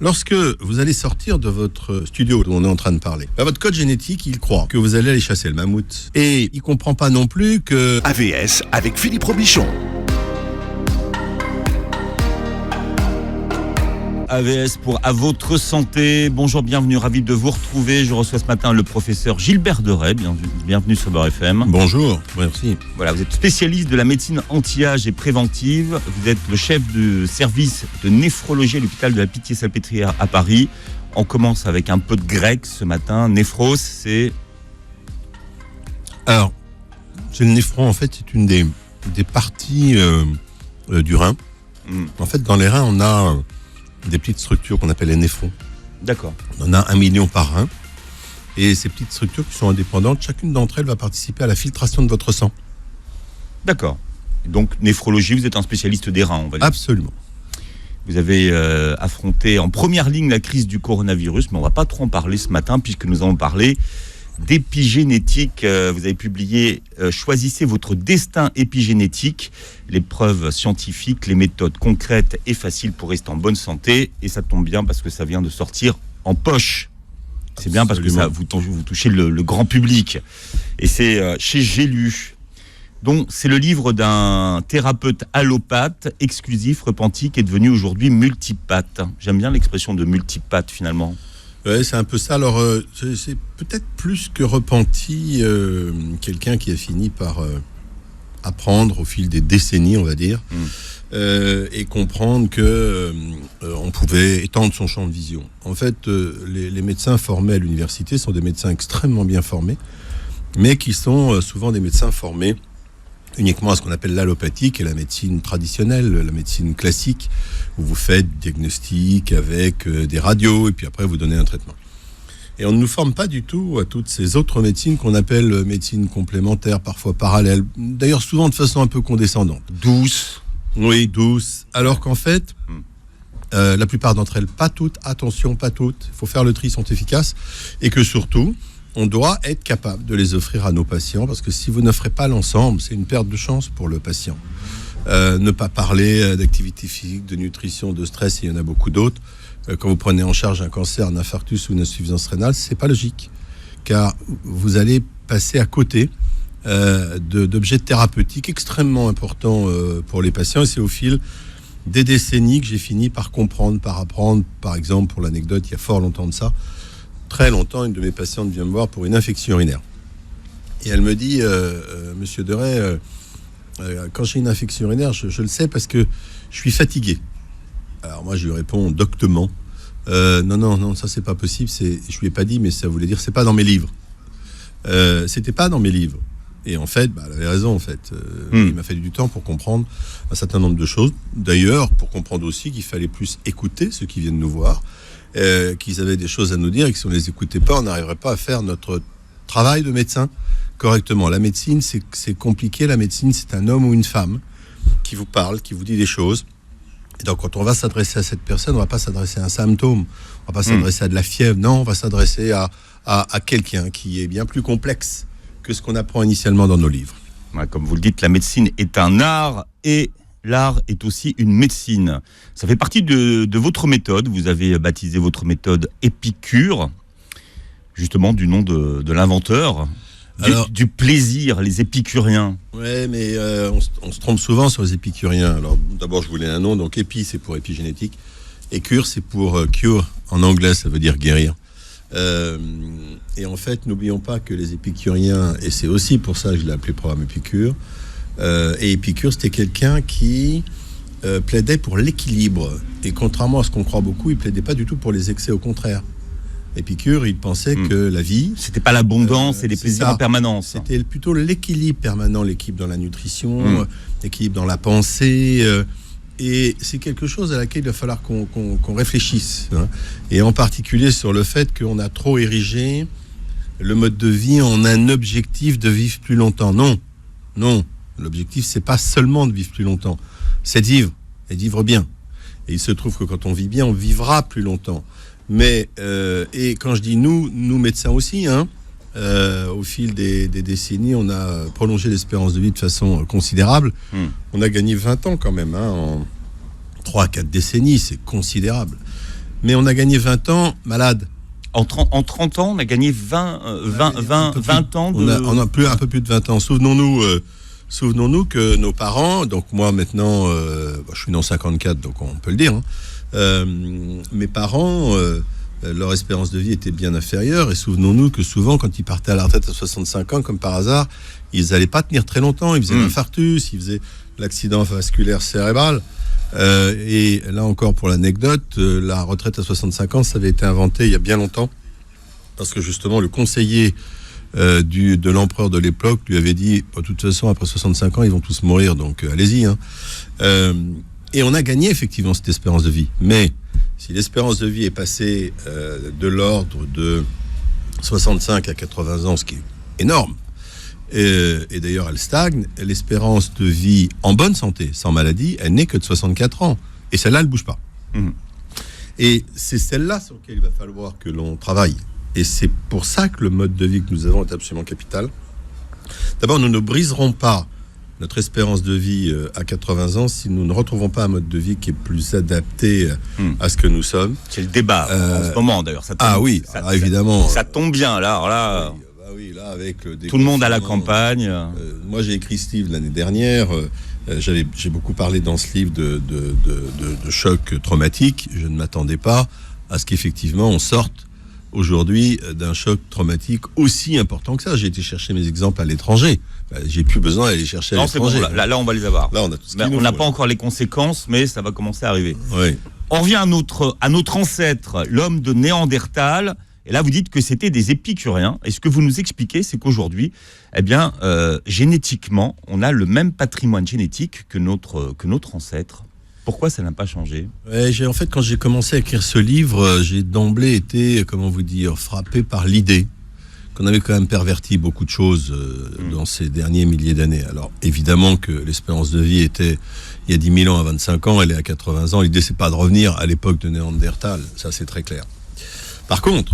Lorsque vous allez sortir de votre studio dont on est en train de parler, votre code génétique, il croit que vous allez aller chasser le mammouth. Et il comprend pas non plus que... AVS avec Philippe Robichon. AVS pour À votre santé. Bonjour, bienvenue, ravi de vous retrouver. Je reçois ce matin le professeur Gilbert Deray. Bienvenue sur Beurre FM. Bonjour, merci. Voilà, vous êtes spécialiste de la médecine anti-âge et préventive. Vous êtes le chef de service de néphrologie à l'hôpital de la Pitié-Salpêtrière à Paris. On commence avec un peu de grec ce matin. Néphros, c'est... Alors, c'est le néphron, en fait, c'est une des parties du rein. En fait, dans les reins, on a... des petites structures qu'on appelle les néphrons. D'accord. On en a 1 million par rein. Et ces petites structures qui sont indépendantes, chacune d'entre elles va participer à la filtration de votre sang. D'accord. Donc, néphrologie, vous êtes un spécialiste des reins, on va dire. Absolument. Vous avez affronté en première ligne la crise du coronavirus, mais on ne va pas trop en parler ce matin, puisque nous allons parler d'épigénétique. Vous avez publié Choisissez votre destin épigénétique, les preuves scientifiques, les méthodes concrètes et faciles pour rester en bonne santé. Et ça tombe bien parce que ça vient de sortir en poche. C'est bien parce que ça, vous touchez le grand public. Et c'est chez J'ai lu. Donc c'est le livre d'un thérapeute allopathe, exclusif, repenti, qui est devenu aujourd'hui multipathe. J'aime bien l'expression de multipathe finalement. Ouais, c'est un peu ça. Alors, c'est peut-être plus que repenti, quelqu'un qui a fini par apprendre au fil des décennies, on va dire, et comprendre que on pouvait étendre son champ de vision. En fait, les médecins formés à l'université sont des médecins extrêmement bien formés, mais qui sont souvent des médecins formés uniquement à ce qu'on appelle l'allopathie, qui est la médecine traditionnelle, la médecine classique, où vous faites du diagnostic avec des radios, et puis après vous donnez un traitement. Et on ne nous forme pas du tout à toutes ces autres médecines qu'on appelle médecine complémentaire, parfois parallèle, d'ailleurs souvent de façon un peu condescendante. Douce. Oui, douce. Alors qu'en fait, la plupart d'entre elles, pas toutes, attention, pas toutes, il faut faire le tri, sont efficaces, et que surtout, on doit être capable de les offrir à nos patients, parce que si vous n'offrez pas l'ensemble, c'est une perte de chance pour le patient. Ne pas parler d'activité physique, de nutrition, de stress, il y en a beaucoup d'autres. Quand vous prenez en charge un cancer, un infarctus ou une insuffisance rénale, c'est pas logique, car vous allez passer à côté d'objets thérapeutiques extrêmement importants pour les patients, et c'est au fil des décennies que j'ai fini par comprendre, par apprendre. Par exemple, pour l'anecdote, il y a fort longtemps de ça, très longtemps, une de mes patientes vient me voir pour une infection urinaire. Et elle me dit, Monsieur Deray, quand j'ai une infection urinaire, je le sais parce que je suis fatigué. Alors moi, je lui réponds doctement, non, ça c'est pas possible. Je lui ai pas dit, mais ça voulait dire c'est pas dans mes livres. C'était pas dans mes livres. Et en fait, elle avait raison. En fait, il m'a fallu du temps pour comprendre un certain nombre de choses. D'ailleurs, pour comprendre aussi qu'il fallait plus écouter ceux qui viennent nous voir. Qu'ils avaient des choses à nous dire et que si on ne les écoutait pas, on n'arriverait pas à faire notre travail de médecin correctement. La médecine, c'est compliqué. La médecine, c'est un homme ou une femme qui vous parle, qui vous dit des choses. Et donc, quand on va s'adresser à cette personne, on ne va pas s'adresser à un symptôme, on ne va pas s'adresser à de la fièvre. Non, on va s'adresser à quelqu'un qui est bien plus complexe que ce qu'on apprend initialement dans nos livres. Ouais, comme vous le dites, la médecine est un art et... l'art est aussi une médecine. Ça fait partie de votre méthode. Vous avez baptisé votre méthode Épicure, justement du nom de l'inventeur. Du plaisir, les épicuriens. Ouais, mais on se trompe souvent sur les épicuriens. Alors d'abord, je voulais un nom. Donc épi, c'est pour épigénétique. Et cure, c'est pour cure. En anglais, ça veut dire guérir. Et en fait, n'oublions pas que les épicuriens, et c'est aussi pour ça que je l'ai appelé programme Épicure, et Épicure, c'était quelqu'un qui plaidait pour l'équilibre. Et contrairement à ce qu'on croit beaucoup, il plaidait pas du tout pour les excès, au contraire. Épicure, il pensait que la vie... C'était pas l'abondance et les plaisirs en permanence. C'était plutôt l'équilibre permanent, l'équilibre dans la nutrition, l'équilibre dans la pensée. Et c'est quelque chose à laquelle il va falloir qu'on réfléchisse. Hein. Et en particulier sur le fait qu'on a trop érigé le mode de vie en un objectif de vivre plus longtemps. Non. L'objectif, c'est pas seulement de vivre plus longtemps, c'est de vivre, et de vivre bien. Et il se trouve que quand on vit bien, on vivra plus longtemps. Mais, et quand je dis nous médecins aussi, au fil des décennies, on a prolongé l'espérance de vie de façon considérable. On a gagné 20 ans quand même, en 3 à 4 décennies, c'est considérable. Mais on a gagné 20 ans malade. En 30 ans, on a gagné 20 ans de... On a un peu plus de 20 ans. Souvenons-nous que nos parents, donc moi maintenant, je suis né en 54, donc on peut le dire, mes parents, leur espérance de vie était bien inférieure, et souvenons-nous que souvent, quand ils partaient à la retraite à 65 ans, comme par hasard, ils n'allaient pas tenir très longtemps, ils faisaient l'infarctus, ils faisaient l'accident vasculaire cérébral, et là encore pour l'anecdote, la retraite à 65 ans, ça avait été inventé il y a bien longtemps, parce que justement le conseiller de l'empereur de l'époque lui avait dit, de toute façon après 65 ans ils vont tous mourir, donc allez-y, et on a gagné effectivement cette espérance de vie, mais si l'espérance de vie est passée de l'ordre de 65 à 80 ans, ce qui est énorme, et d'ailleurs elle stagne, l'espérance de vie en bonne santé, sans maladie, elle n'est que de 64 ans, et celle-là elle ne bouge pas. Et c'est celle-là sur laquelle il va falloir que l'on travaille. Et c'est pour ça que le mode de vie que nous avons est absolument capital. D'abord, nous ne briserons pas notre espérance de vie à 80 ans si nous ne retrouvons pas un mode de vie qui est plus adapté à ce que nous sommes. C'est le débat en ce moment, d'ailleurs. Évidemment. Ça tombe bien, là. Alors là, là avec tout le monde à la campagne. Moi, j'ai écrit ce livre l'année dernière. J'ai beaucoup parlé dans ce livre de choc traumatique. Je ne m'attendais pas à ce qu'effectivement on sorte aujourd'hui d'un choc traumatique aussi important que ça. J'ai été chercher mes exemples à l'étranger. J'ai plus besoin d'aller chercher à l'étranger. Bon, là, on va les avoir. Là, on a tout ce on n'a pas encore les conséquences, mais ça va commencer à arriver. Oui. On revient à notre ancêtre, l'homme de Néandertal. Et là, vous dites que c'était des épicuriens. Et ce que vous nous expliquez, c'est qu'aujourd'hui, génétiquement, on a le même patrimoine génétique que notre ancêtre. Pourquoi ça n'a pas changé ? En fait, quand j'ai commencé à écrire ce livre, j'ai d'emblée été, frappé par l'idée qu'on avait quand même perverti beaucoup de choses dans ces derniers milliers d'années. Alors, évidemment que l'espérance de vie était, il y a 10 000 ans à 25 ans, elle est à 80 ans. L'idée, c'est pas de revenir à l'époque de Néandertal. Ça, c'est très clair. Par contre,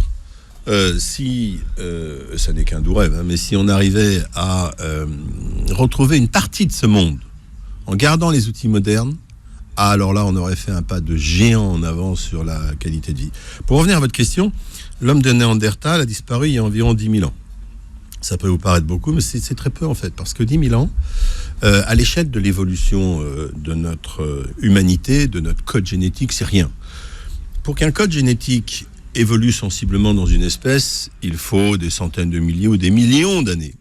ça n'est qu'un doux rêve, mais si on arrivait à retrouver une partie de ce monde en gardant les outils modernes, alors là, on aurait fait un pas de géant en avant sur la qualité de vie. Pour revenir à votre question, l'homme de Néandertal a disparu il y a environ 10 000 ans. Ça peut vous paraître beaucoup, mais c'est très peu en fait, parce que 10 000 ans, à l'échelle de l'évolution de notre humanité, de notre code génétique, c'est rien. Pour qu'un code génétique évolue sensiblement dans une espèce, il faut des centaines de milliers ou des millions d'années.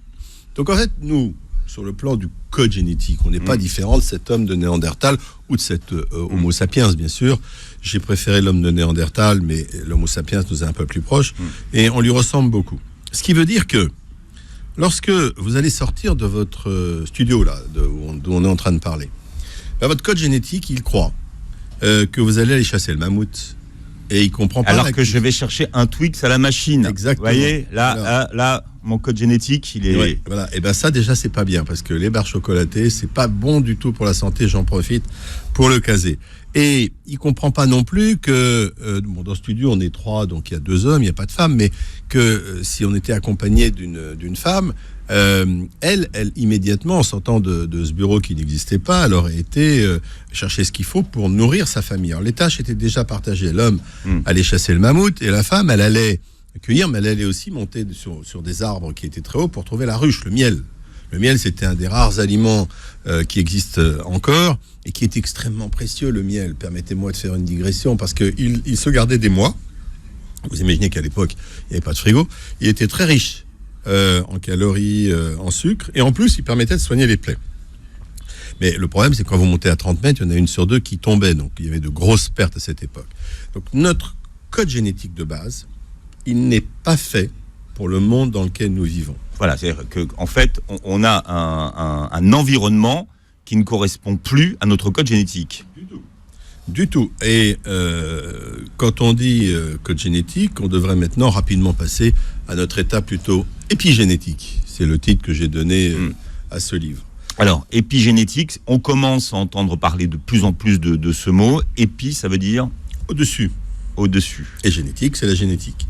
Donc en fait, nous, sur le plan du code génétique, on n'est pas différent de cet homme de Néandertal ou de cet Homo sapiens, bien sûr. J'ai préféré l'homme de Néandertal, mais l'Homo sapiens nous est un peu plus proche, et on lui ressemble beaucoup. Ce qui veut dire que lorsque vous allez sortir de votre studio, là, d'où on est en train de parler, votre code génétique, il croit que vous allez aller chasser le mammouth. Et il comprend pas. Alors que je vais chercher un Twix à la machine. Exactement. Vous voyez, là, mon code génétique, il est... Ouais, voilà. Et ça, déjà, c'est pas bien, parce que les barres chocolatées, c'est pas bon du tout pour la santé. J'en profite pour le caser. Et il comprend pas non plus que, dans le studio, on est 3, donc il y a 2 hommes, il n'y a pas de femmes, mais que si on était accompagné d'une femme, elle immédiatement, en sortant de ce bureau qui n'existait pas, elle aurait été chercher ce qu'il faut pour nourrir sa famille. Alors les tâches étaient déjà partagées. L'homme allait chasser le mammouth, et la femme, elle allait cueillir, mais elle allait aussi monter sur des arbres qui étaient très hauts pour trouver la ruche, le miel. Le miel, c'était un des rares aliments qui existent encore et qui est extrêmement précieux, le miel. Permettez-moi de faire une digression, parce qu'il se gardait des mois. Vous imaginez qu'à l'époque, il n'y avait pas de frigo. Il était très riche en calories, en sucre, et en plus, il permettait de soigner les plaies. Mais le problème, c'est que quand vous montez à 30 mètres, il y en a 1 sur 2 qui tombaient. Donc, il y avait de grosses pertes à cette époque. Donc, notre code génétique de base, il n'est pas fait pour le monde dans lequel nous vivons. Voilà, c'est-à-dire qu'en fait, on a un environnement qui ne correspond plus à notre code génétique. Du tout. Et quand on dit code génétique, on devrait maintenant rapidement passer à notre état plutôt épigénétique. C'est le titre que j'ai donné à ce livre. Alors, épigénétique, on commence à entendre parler de plus en plus de ce mot. Épi, ça veut dire ? Au-dessus. Au-dessus. Et génétique, c'est la génétique.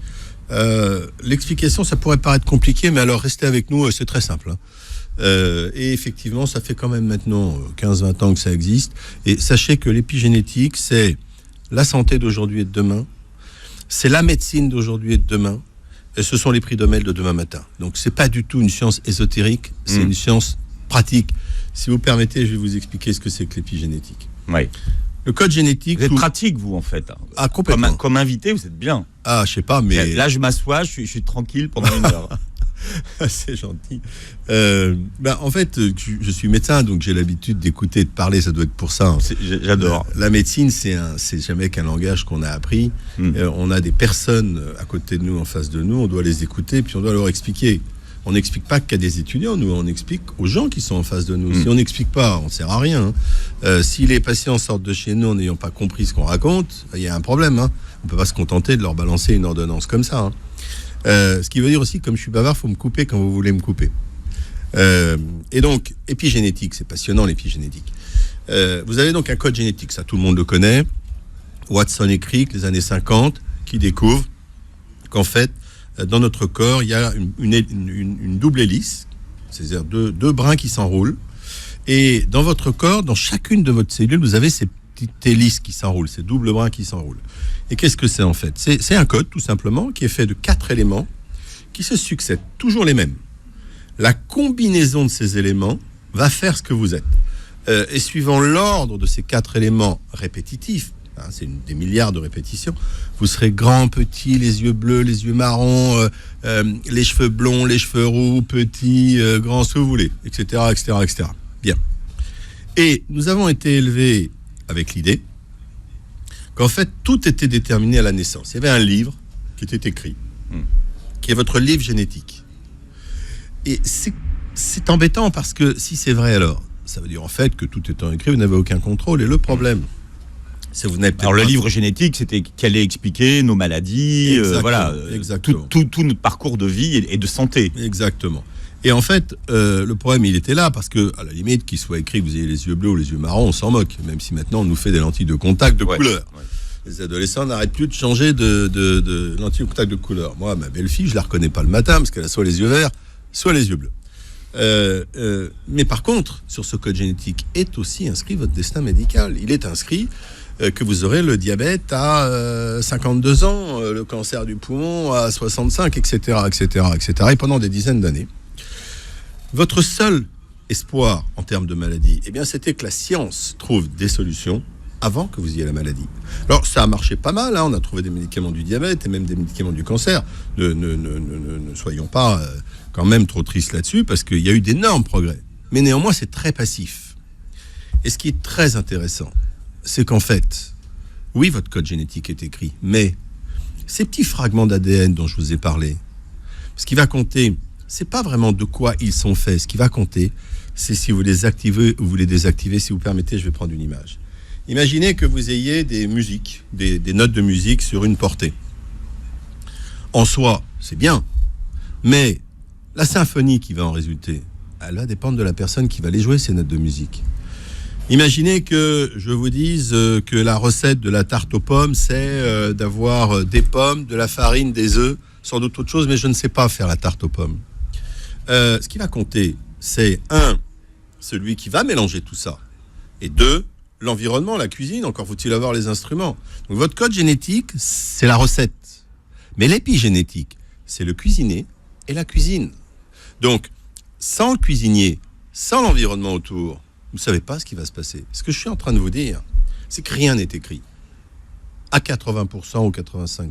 L'explication, ça pourrait paraître compliqué, mais alors restez avec nous, c'est très simple. Et effectivement, ça fait quand même maintenant 15-20 ans que ça existe. Et sachez que l'épigénétique, c'est la santé d'aujourd'hui et de demain, C'est la médecine d'aujourd'hui et de demain. Et ce sont les prix Nobel de demain matin. Donc, c'est pas du tout une science ésotérique, c'est une science pratique. Si vous permettez, je vais vous expliquer ce que c'est que l'épigénétique. Oui. Le code génétique... Vous êtes pratique, vous, en fait. Ah, complètement. Comme invité, vous êtes bien. Ah, je sais pas, mais... Là, je m'assois, je suis tranquille pendant 1 heure. C'est gentil. En fait, je suis médecin, donc j'ai l'habitude d'écouter, de parler, ça doit être pour ça. Hein. J'adore. La médecine, c'est jamais qu'un langage qu'on a appris. On a des personnes à côté de nous, en face de nous, on doit les écouter, puis on doit leur expliquer. On n'explique pas qu'à des étudiants, nous, on explique aux gens qui sont en face de nous. Si on n'explique pas, on ne sert à rien. Hein. Si les patients sortent de chez nous en n'ayant pas compris ce qu'on raconte, il y a un problème. Hein. On ne peut pas se contenter de leur balancer une ordonnance comme ça. Hein. Ce qui veut dire aussi, comme je suis bavard, il faut me couper quand vous voulez me couper. Et donc, épigénétique, c'est passionnant l'épigénétique. Vous avez donc un code génétique, ça tout le monde le connaît. Watson et Crick, les années 50, qui découvrent qu'en fait, dans notre corps, il y a une double hélice, c'est-à-dire deux brins qui s'enroulent. Et dans votre corps, dans chacune de votre cellule, vous avez ces petites hélices qui s'enroulent, ces doubles brins qui s'enroulent. Et qu'est-ce que c'est en fait ? C'est un code, tout simplement, qui est fait de 4 éléments qui se succèdent, toujours les mêmes. La combinaison de ces éléments va faire ce que vous êtes. Et suivant l'ordre de ces 4 éléments répétitifs, hein, c'est des milliards de répétitions, vous serez grand, petit, les yeux bleus, les yeux marrons, les cheveux blonds, les cheveux roux, petit, grand, ce que vous voulez, etc., etc., etc. Bien. Et nous avons été élevés avec l'idée qu'en fait, tout était déterminé à la naissance. Il y avait un livre qui était écrit, qui est votre livre génétique. Et c'est embêtant parce que si c'est vrai alors, ça veut dire en fait que tout étant écrit, vous n'avez aucun contrôle. Et le problème, c'est que vous n'avez peut-être Alors le pas... livre génétique, c'était qu'elle allait expliquer nos maladies, exactement. Tout notre parcours de vie et de santé. Exactement. Et en fait, le problème, il était là, parce que, à la limite, qu'il soit écrit que vous ayez les yeux bleus ou les yeux marrons, on s'en moque, même si maintenant on nous fait des lentilles de contact de couleur. Ouais. Les adolescents n'arrêtent plus de changer de lentilles de contact de couleur. Moi, ma belle-fille, je la reconnais pas le matin, parce qu'elle a soit les yeux verts, soit les yeux bleus. Mais par contre, sur ce code génétique est aussi inscrit votre destin médical. Il est inscrit que vous aurez le diabète à 52 ans, le cancer du poumon à 65, etc., etc., etc., et pendant des dizaines d'années. Votre seul espoir en termes de maladie, eh bien, c'était que la science trouve des solutions avant que vous ayez la maladie. Alors, ça a marché pas mal, hein, on a trouvé des médicaments du diabète et même des médicaments du cancer. Ne soyons pas quand même trop tristes là-dessus, parce qu'il y a eu d'énormes progrès. Mais néanmoins, c'est très passif. Et ce qui est très intéressant, c'est qu'en fait, oui, votre code génétique est écrit, mais ces petits fragments d'ADN dont je vous ai parlé, ce qui va compter, c'est pas vraiment de quoi ils sont faits. Ce qui va compter, c'est si vous les activez ou vous les désactivez. Si vous permettez, je vais prendre une image. Imaginez que vous ayez des musiques, des notes de musique sur une portée. En soi, c'est bien, mais la symphonie qui va en résulter, elle va dépendre de la personne qui va les jouer, ces notes de musique. Imaginez que je vous dise que la recette de la tarte aux pommes, c'est d'avoir des pommes, de la farine, des œufs, sans doute autre chose, mais je ne sais pas faire la tarte aux pommes. Ce qui va compter, c'est 1, celui qui va mélanger tout ça, et 2, l'environnement, la cuisine, encore faut-il avoir les instruments. Donc votre code génétique, c'est la recette. Mais l'épigénétique, c'est le cuisinier et la cuisine. Donc, sans le cuisinier, sans l'environnement autour, vous ne savez pas ce qui va se passer. Ce que je suis en train de vous dire, c'est que rien n'est écrit. À 80% ou 85%.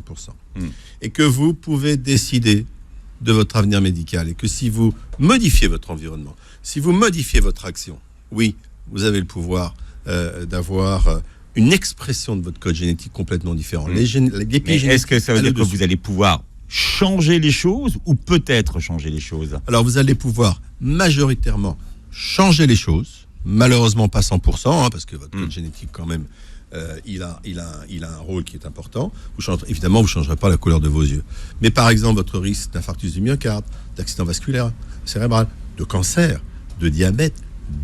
Et que vous pouvez décider de votre avenir médical. Et que si vous modifiez votre environnement, si vous modifiez votre action, oui, vous avez le pouvoir d'avoir une expression de votre code génétique complètement différent. Mais est-ce que ça veut dire que vous allez pouvoir changer les choses ou peut-être changer les choses ? Alors, vous allez pouvoir majoritairement changer les choses, malheureusement pas 100%, hein, parce que votre code génétique, quand même, il a un rôle qui est important. Évidemment, vous ne changerez pas la couleur de vos yeux. Mais par exemple, votre risque d'infarctus du myocarde, d'accident vasculaire cérébral, de cancer, de diabète,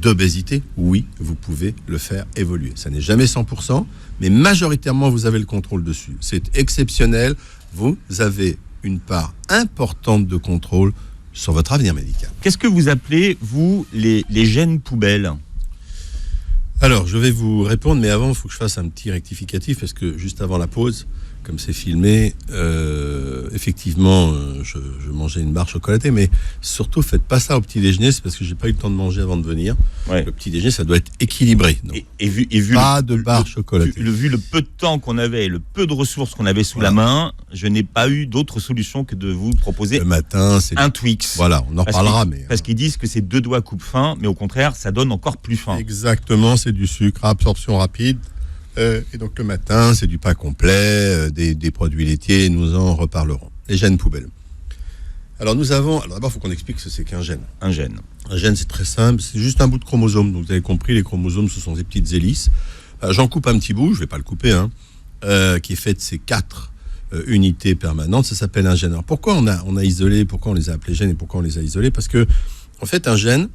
d'obésité, oui, vous pouvez le faire évoluer. Ça n'est jamais 100%, mais majoritairement, vous avez le contrôle dessus. C'est exceptionnel. Vous avez une part importante de contrôle sur votre avenir médical. Qu'est-ce que vous appelez, vous, les gènes poubelles ? Alors, je vais vous répondre, mais avant, il faut que je fasse un petit rectificatif, parce que juste avant la pause, comme c'est filmé, effectivement, je mangeais une barre chocolatée, mais surtout, faites pas ça au petit déjeuner, c'est parce que j'ai pas eu le temps de manger avant de venir. Ouais. Le petit déjeuner, ça doit être équilibré. Donc, et vu pas de barre chocolatée. Vu le peu de temps qu'on avait, le peu de ressources qu'on avait sous la main, je n'ai pas eu d'autre solution que de vous proposer le matin, c'est un Twix. Voilà, on en reparlera. Parce qu'ils disent que c'est 2 doigts coupe faim, mais au contraire, ça donne encore plus faim. Exactement, c'est du sucre à absorption rapide. Et donc le matin, c'est du pain complet, des produits laitiers, nous en reparlerons. Les gènes poubelles. Alors d'abord, il faut qu'on explique ce que c'est qu'un gène. Un gène, c'est très simple, c'est juste un bout de chromosome. Donc vous avez compris, les chromosomes, ce sont des petites hélices. J'en coupe un petit bout, je ne vais pas le couper, qui est fait de ces 4 unités permanentes. Ça s'appelle un gène. Alors pourquoi on a isolé, pourquoi on les a appelés gènes et pourquoi on les a isolés? Parce que, en fait, un gène,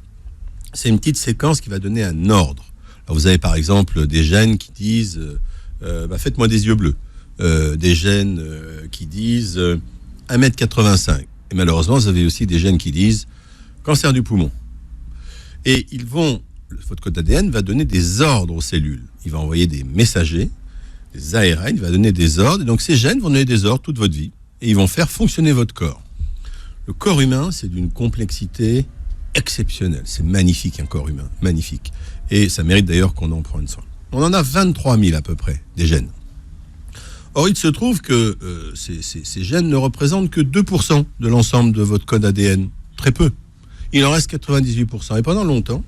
c'est une petite séquence qui va donner un ordre. Alors vous avez par exemple des gènes qui disent faites-moi des yeux bleus, des gènes qui disent 1m85, et malheureusement vous avez aussi des gènes qui disent cancer du poumon, et votre code ADN va donner des ordres aux cellules, il va envoyer des messagers, des ARN, il va donner des ordres, et donc ces gènes vont donner des ordres toute votre vie, et ils vont faire fonctionner votre corps. Le corps humain, c'est d'une complexité exceptionnelle, c'est magnifique un corps humain, magnifique. Et ça mérite d'ailleurs qu'on en prenne soin. On en a 23 000 à peu près, des gènes. Or, il se trouve que ces gènes ne représentent que 2% de l'ensemble de votre code ADN. Très peu. Il en reste 98%. Et pendant longtemps,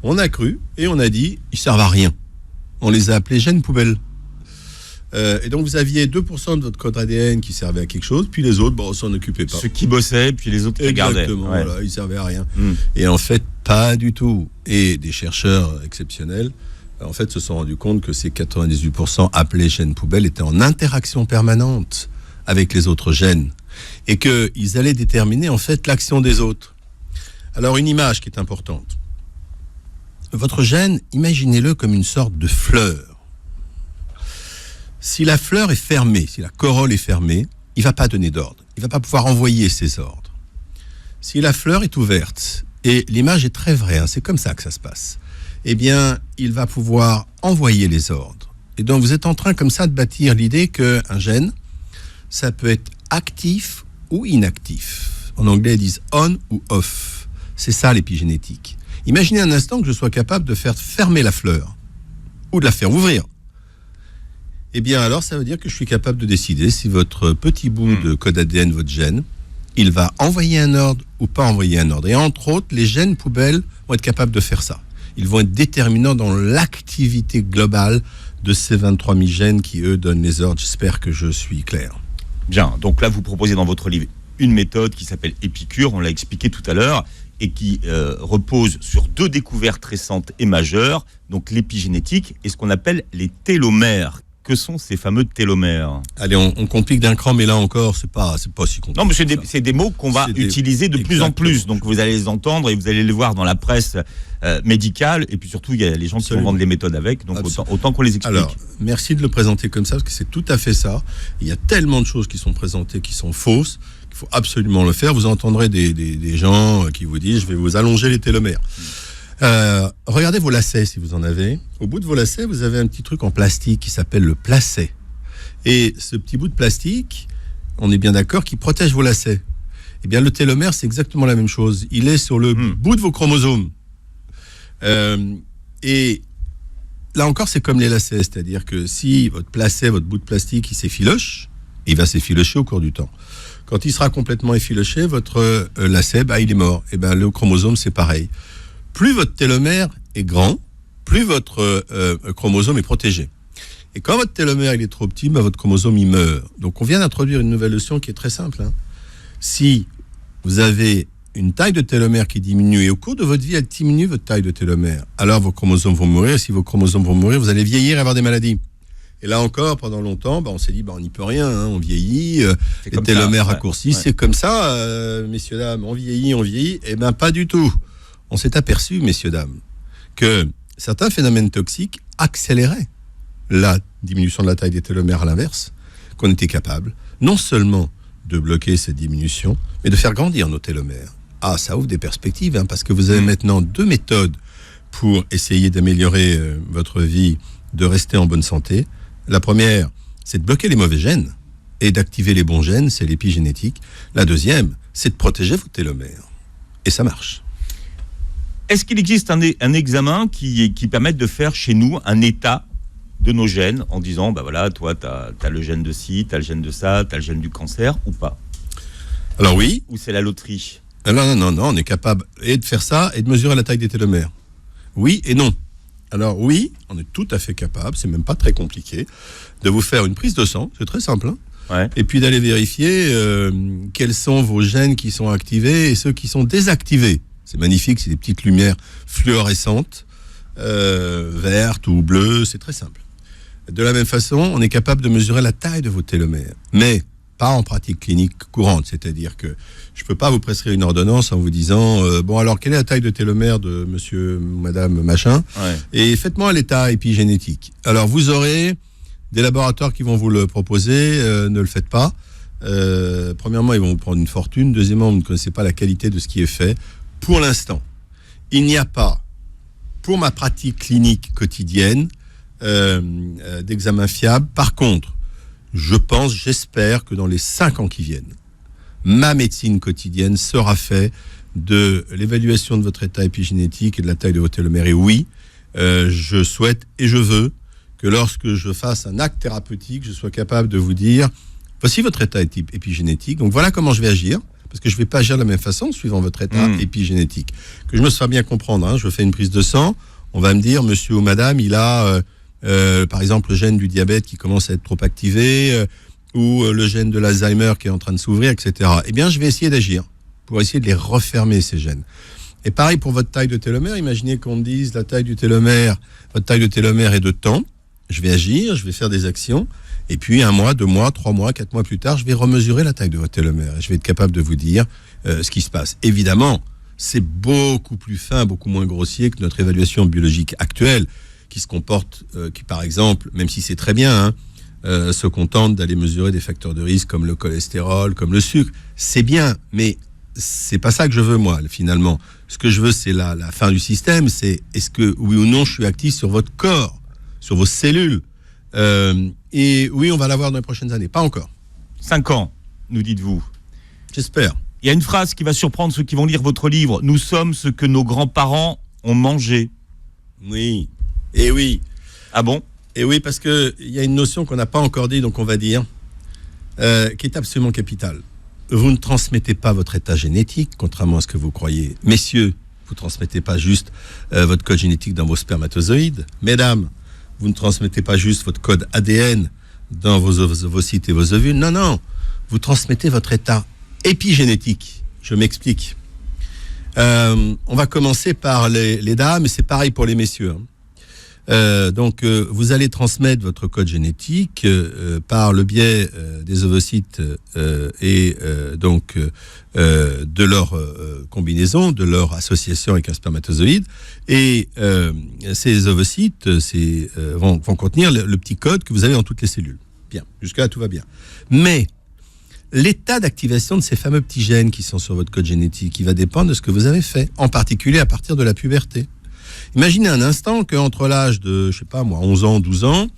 on a cru et on a dit, ils servent à rien. On les a appelés gènes poubelles. Et donc, vous aviez 2% de votre code ADN qui servait à quelque chose, puis les autres, on s'en occupait pas. Ceux qui bossaient, puis les autres qui regardaient. Exactement, ouais. Voilà, ils servaient à rien. Et en fait, pas du tout. Et des chercheurs exceptionnels, en fait, se sont rendus compte que ces 98% appelés gènes poubelles étaient en interaction permanente avec les autres gènes. Et qu'ils allaient déterminer, en fait, l'action des autres. Alors, une image qui est importante. Votre gène, imaginez-le comme une sorte de fleur. Si la fleur est fermée, si la corolle est fermée, il ne va pas donner d'ordre. Il ne va pas pouvoir envoyer ses ordres. Si la fleur est ouverte, et l'image est très vraie, c'est comme ça que ça se passe, eh bien, il va pouvoir envoyer les ordres. Et donc, vous êtes en train comme ça de bâtir l'idée qu'un gène, ça peut être actif ou inactif. En anglais, ils disent on ou off. C'est ça l'épigénétique. Imaginez un instant que je sois capable de faire fermer la fleur, ou de la faire ouvrir. Eh bien, alors, ça veut dire que je suis capable de décider si votre petit bout de code ADN, votre gène, il va envoyer un ordre ou pas envoyer un ordre. Et entre autres, les gènes poubelles vont être capables de faire ça. Ils vont être déterminants dans l'activité globale de ces 23 000 gènes qui, eux, donnent les ordres. J'espère que je suis clair. Bien, donc là, vous proposez dans votre livre une méthode qui s'appelle Épicure, on l'a expliqué tout à l'heure, et qui repose sur 2 découvertes récentes et majeures, donc l'épigénétique et ce qu'on appelle les télomères. Que sont ces fameux télomères? Allez, on complique d'un cran, mais là encore, c'est pas si compliqué. Non, mais c'est des mots qu'on va utiliser de plus en plus. Donc vous allez les entendre et vous allez les voir dans la presse médicale. Et puis surtout, il y a les gens qui vont vendre des méthodes avec. Donc autant qu'on les explique. Alors, merci de le présenter comme ça, parce que c'est tout à fait ça. Il y a tellement de choses qui sont présentées qui sont fausses qu'il faut absolument le faire. Vous entendrez des gens qui vous disent « je vais vous allonger les télomères ». Regardez vos lacets si vous en avez. Au bout de vos lacets, vous avez un petit truc en plastique qui s'appelle le placet. Et ce petit bout de plastique, on est bien d'accord, qui protège vos lacets. Eh bien, le télomère, c'est exactement la même chose. Il est sur le bout de vos chromosomes. Et là encore, c'est comme les lacets. C'est-à-dire que si votre placet, votre bout de plastique, il s'effiloche, il va s'effilocher au cours du temps. Quand il sera complètement effiloché, votre lacet, il est mort. Et le chromosome, c'est pareil. Plus votre télomère est grand, plus votre chromosome est protégé. Et quand votre télomère il est trop petit, votre chromosome il meurt. Donc on vient d'introduire une nouvelle notion qui est très simple. Si vous avez une taille de télomère qui diminue et au cours de votre vie elle diminue votre taille de télomère, alors vos chromosomes vont mourir. Et si vos chromosomes vont mourir, vous allez vieillir et avoir des maladies. Et là encore, pendant longtemps, on s'est dit, on n'y peut rien, on vieillit, les télomères raccourcissent, c'est comme ça, messieurs, dames, on vieillit. Eh bien, pas du tout. On s'est aperçu, messieurs, dames, que certains phénomènes toxiques accéléraient la diminution de la taille des télomères à l'inverse, qu'on était capable non seulement de bloquer cette diminution, mais de faire grandir nos télomères. Ah, ça ouvre des perspectives, parce que vous avez maintenant 2 méthodes pour essayer d'améliorer votre vie, de rester en bonne santé. La première, c'est de bloquer les mauvais gènes et d'activer les bons gènes, c'est l'épigénétique. La deuxième, c'est de protéger vos télomères. Et ça marche. Est-ce qu'il existe un examen qui permette de faire chez nous un état de nos gènes en disant, bah voilà, toi, t'as le gène de ci, t'as le gène de ça, t'as le gène du cancer ou pas? Alors oui. Ou c'est la loterie? Non, on est capable et de faire ça et de mesurer la taille des télomères. Oui et non. Alors oui, on est tout à fait capable, c'est même pas très compliqué, de vous faire une prise de sang, c'est très simple, hein. Ouais. Et puis d'aller vérifier quels sont vos gènes qui sont activés et ceux qui sont désactivés. C'est magnifique, c'est des petites lumières fluorescentes, vertes ou bleues, c'est très simple. De la même façon, on est capable de mesurer la taille de vos télomères, mais pas en pratique clinique courante, c'est-à-dire que je ne peux pas vous prescrire une ordonnance en vous disant bon alors quelle est la taille de télomère de monsieur, madame, machin, et faites-moi l'état épigénétique. Alors vous aurez des laboratoires qui vont vous le proposer, ne le faites pas. Premièrement, ils vont vous prendre une fortune. Deuxièmement, vous ne connaissez pas la qualité de ce qui est fait. Pour l'instant, il n'y a pas, pour ma pratique clinique quotidienne, d'examen fiable. Par contre, j'espère que dans les 5 ans qui viennent, ma médecine quotidienne sera faite de l'évaluation de votre état épigénétique et de la taille de vos télomères. Et oui, je souhaite et je veux que lorsque je fasse un acte thérapeutique, je sois capable de vous dire, voici votre état épigénétique, donc voilà comment je vais agir, parce que je ne vais pas agir de la même façon suivant votre état épigénétique. Que je me fasse bien comprendre, hein, je fais une prise de sang, on va me dire, monsieur ou madame, il a, par exemple, le gène du diabète qui commence à être trop activé, ou le gène de l'Alzheimer qui est en train de s'ouvrir, etc. Eh bien, je vais essayer d'agir pour essayer de les refermer, ces gènes. Et pareil pour votre taille de télomère, imaginez qu'on me dise, la taille du télomère, votre taille de télomère est de temps. Je vais agir, je vais faire des actions, et puis 1 mois, 2 mois, 3 mois, 4 mois plus tard, je vais remesurer la taille de votre télomère, et je vais être capable de vous dire ce qui se passe. Évidemment, c'est beaucoup plus fin, beaucoup moins grossier que notre évaluation biologique actuelle, qui se comporte, qui par exemple, même si c'est très bien, se contente d'aller mesurer des facteurs de risque comme le cholestérol, comme le sucre. C'est bien, mais c'est pas ça que je veux, moi, finalement. Ce que je veux, c'est la fin du système, c'est est-ce que, oui ou non, je suis actif sur votre corps, sur vos cellules. Et oui, on va l'avoir dans les prochaines années. Pas encore. 5 ans, nous dites-vous. J'espère. Il y a une phrase qui va surprendre ceux qui vont lire votre livre. Nous sommes ce que nos grands-parents ont mangé. Oui. Et oui. Ah bon? Et oui, parce qu'il y a une notion qu'on n'a pas encore dit, donc on va dire, qui est absolument capitale. Vous ne transmettez pas votre état génétique, contrairement à ce que vous croyez. Messieurs, vous ne transmettez pas juste votre code génétique dans vos spermatozoïdes. Mesdames, vous ne transmettez pas juste votre code ADN dans vos ovocytes et vos ovules. Non, non. Vous transmettez votre état épigénétique. Je m'explique. On va commencer par les dames, et c'est pareil pour les messieurs. Donc, vous allez transmettre votre code génétique par le biais des ovocytes et de leur combinaison, de leur association avec un spermatozoïde. Et ces ovocytes vont contenir le petit code que vous avez dans toutes les cellules. Bien, jusqu'à là, tout va bien. Mais l'état d'activation de ces fameux petits gènes qui sont sur votre code génétique, il va dépendre de ce que vous avez fait, en particulier à partir de la puberté. Imaginez un instant qu'entre l'âge de, 11 ans, 12 ans,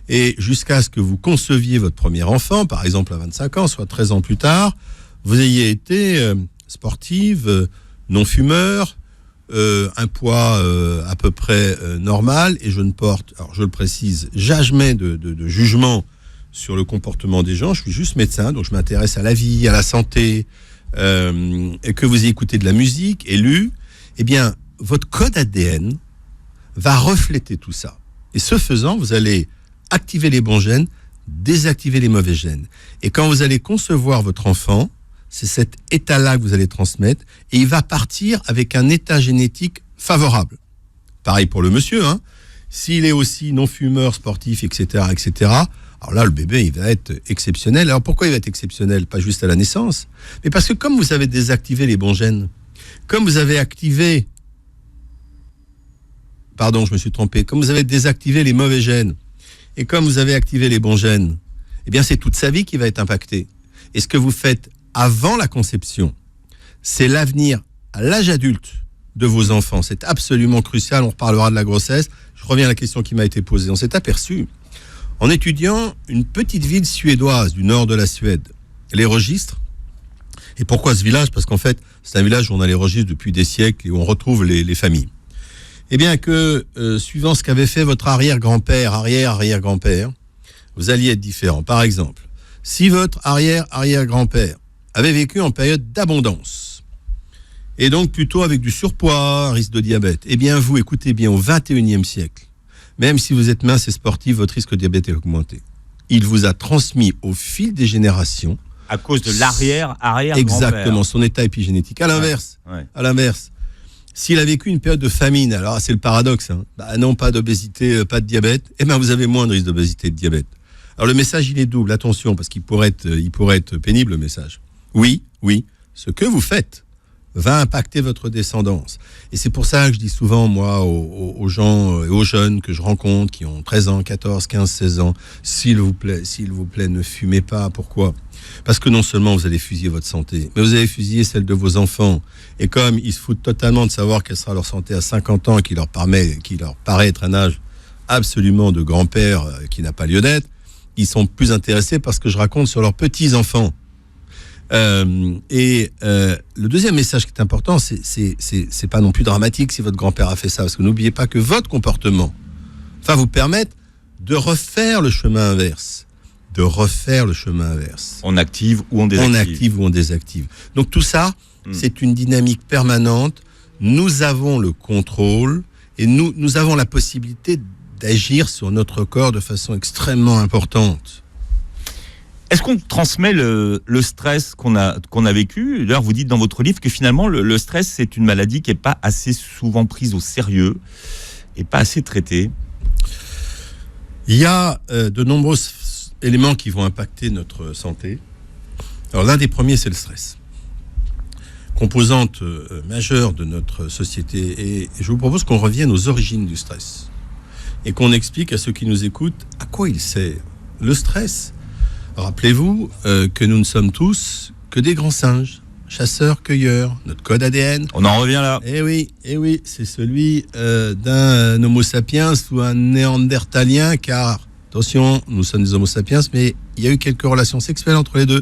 et jusqu'à ce que vous conceviez votre premier enfant, par exemple à 25 ans, soit 13 ans plus tard, vous ayez été sportive, non-fumeur, un poids à peu près normal, et je ne porte, alors je le précise, jamais de jugement sur le comportement des gens, je suis juste médecin, donc je m'intéresse à la vie, à la santé, et que vous ayez écouté de la musique et lu, eh bien, votre code ADN va refléter tout ça. Et ce faisant, vous allez activer les bons gènes, désactiver les mauvais gènes. Et quand vous allez concevoir votre enfant, c'est cet état-là que vous allez transmettre, et il va partir avec un état génétique favorable. Pareil pour le monsieur, hein. S'il est aussi non-fumeur, sportif, etc., etc., alors là, le bébé, il va être exceptionnel. Alors pourquoi il va être exceptionnel? Pas juste à la naissance, mais parce que comme vous avez désactivé les bons gènes, comme vous avez activé Pardon, je me suis trompé. Comme vous avez désactivé les mauvais gènes et comme vous avez activé les bons gènes, eh bien, c'est toute sa vie qui va être impactée. Et ce que vous faites avant la conception, c'est l'avenir à l'âge adulte de vos enfants. C'est absolument crucial. On reparlera de la grossesse. Je reviens à la question qui m'a été posée. On s'est aperçu, En étudiant une petite ville suédoise du nord de la Suède, les registres. Et pourquoi ce village ? Parce qu'en fait, c'est un village où on a les registres depuis des siècles et où on retrouve les familles. Eh bien que, suivant ce qu'avait fait votre arrière-grand-père, arrière-arrière-grand-père, vous alliez être différent. Par exemple, si votre arrière-arrière-grand-père avait vécu en période d'abondance, et donc plutôt avec du surpoids, un risque de diabète, eh bien vous, écoutez bien, au 21e siècle, même si vous êtes mince et sportif, votre risque de diabète est augmenté. Il vous a transmis au fil des générations. À cause de l'arrière-arrière-grand-père. Exactement, son état épigénétique. À l'inverse, s'il a vécu une période de famine, alors c'est le paradoxe, hein, non, pas d'obésité, pas de diabète, eh bien vous avez moins de risque d'obésité et de diabète. Alors le message, il est double, attention, parce qu'il pourrait être pénible, le message. Oui, ce que vous faites va impacter votre descendance. Et c'est pour ça que je dis souvent, moi, aux gens et aux jeunes que je rencontre, qui ont 13 ans, 14, 15, 16 ans, s'il vous plaît, ne fumez pas. Pourquoi ? Parce que non seulement vous allez fusiller votre santé, mais vous allez fusiller celle de vos enfants. Et comme ils se foutent totalement de savoir quelle sera leur santé à 50 ans, qui leur paraît être un âge absolument de grand-père qui n'a pas lieu d'être, ils sont plus intéressés par ce que je raconte sur leurs petits-enfants. Le deuxième message qui est important, c'est pas non plus dramatique si votre grand-père a fait ça, parce que n'oubliez pas que votre comportement va vous permettre de refaire le chemin inverse. On active ou on désactive. Donc tout ça, c'est une dynamique permanente. Nous avons le contrôle et nous avons la possibilité d'agir sur notre corps de façon extrêmement importante. Est-ce qu'on transmet le stress qu'on a vécu ? D'ailleurs, vous dites dans votre livre que finalement, le stress, c'est une maladie qui n'est pas assez souvent prise au sérieux et pas assez traitée. Il y a de nombreux éléments qui vont impacter notre santé. Alors l'un des premiers, c'est le stress. Composante majeure de notre société. Et je vous propose qu'on revienne aux origines du stress et qu'on explique à ceux qui nous écoutent à quoi il sert. Le stress, rappelez-vous que nous ne sommes tous que des grands singes, chasseurs-cueilleurs. Notre code ADN. On en revient là. Eh oui, c'est celui d'un Homo sapiens ou un néandertalien, car, attention, nous sommes des Homo sapiens, mais il y a eu quelques relations sexuelles entre les deux.